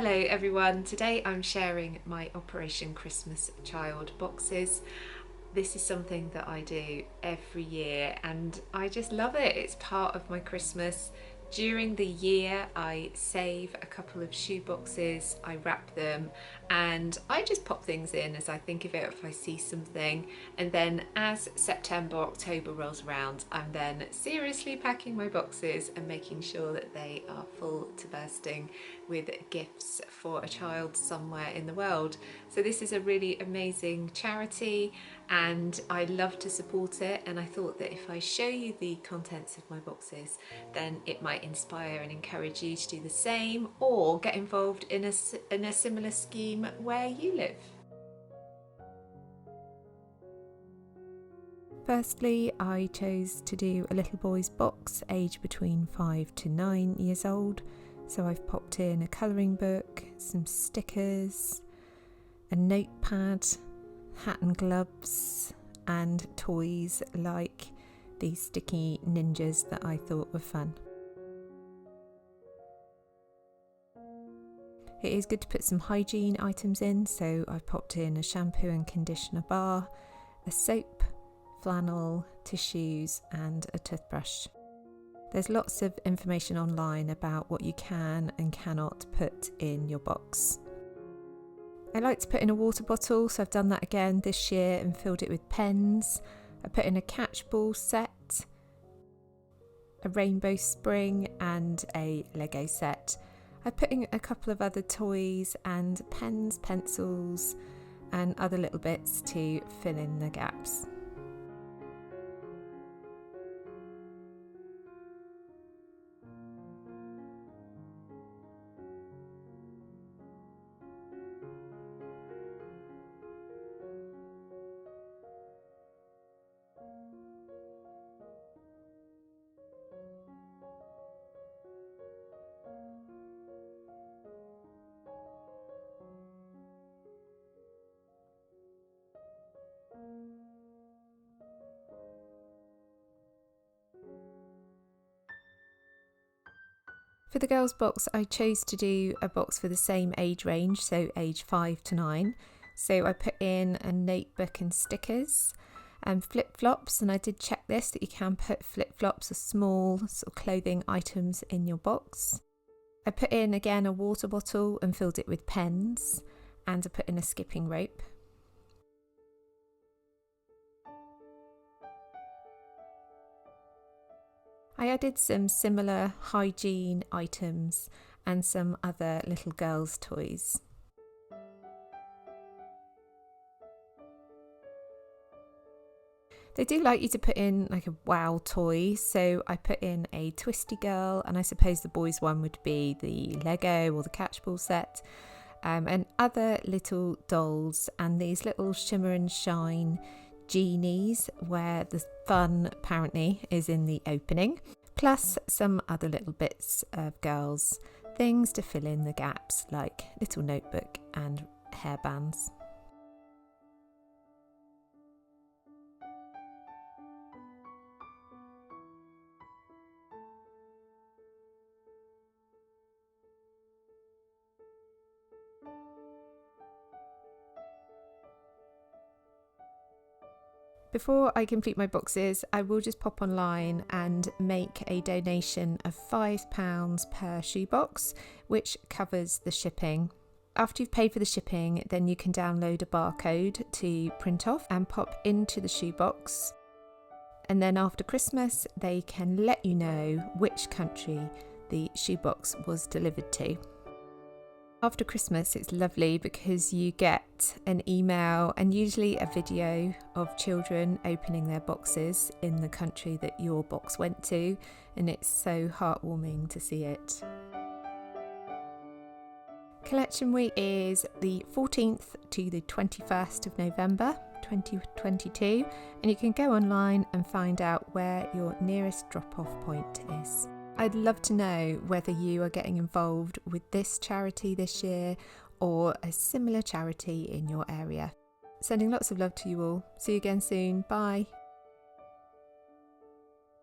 Hello everyone, today I'm sharing my Operation Christmas Child boxes. This is something that I do every year and I just love it. It's part of my Christmas. During the year I save a couple of shoe boxes, I wrap them and I just pop things in as I think of it, if I see something, and then as September, October rolls around, I'm then seriously packing my boxes and making sure that they are full to bursting with gifts for a child somewhere in the world. So this is a really amazing charity and I love to support it, and I thought that if I show you the contents of my boxes then it might inspire and encourage you to do the same or get involved in a similar scheme where you live. Firstly, I chose to do a little boy's box aged between 5 to 9 years old. So I've popped in a colouring book, some stickers, a notepad, hat and gloves, and toys like these sticky ninjas that I thought were fun. It is good to put some hygiene items in, so I've popped in a shampoo and conditioner bar, a soap, flannel, tissues and a toothbrush. There's lots of information online about what you can and cannot put in your box. I like to put in a water bottle, so I've done that again this year and filled it with pens. I put in a catchball set, a rainbow spring and a Lego set. I put in a couple of other toys and pens, pencils and other little bits to fill in the gaps. For the girls box, I chose to do a box for the same age range, so age 5 to 9. So I put in a notebook and stickers and flip-flops, and I did check this that you can put flip-flops or small sort of clothing items in your box. I put in again a water bottle and filled it with pens, and I put in a skipping rope. I added some similar hygiene items and some other little girls' toys. They do like you to put in like a wow toy, so I put in a twisty girl, and I suppose the boys' one would be the Lego or the catchball set, and other little dolls and these little shimmer and shine genies where the fun apparently is in the opening, plus some other little bits of girls' things to fill in the gaps like little notebook and hairbands. Before I complete my boxes, I will just pop online and make a donation of £5 per shoebox, which covers the shipping. After you've paid for the shipping, then you can download a barcode to print off and pop into the shoebox. And then after Christmas, they can let you know which country the shoebox was delivered to. After Christmas, it's lovely because you get an email and usually a video of children opening their boxes in the country that your box went to, and it's so heartwarming to see it. Collection week is the 14th to the 21st of November 2022, and you can go online and find out where your nearest drop-off point is. I'd love to know whether you are getting involved with this charity this year or a similar charity in your area. Sending lots of love to you all. See you again soon. Bye.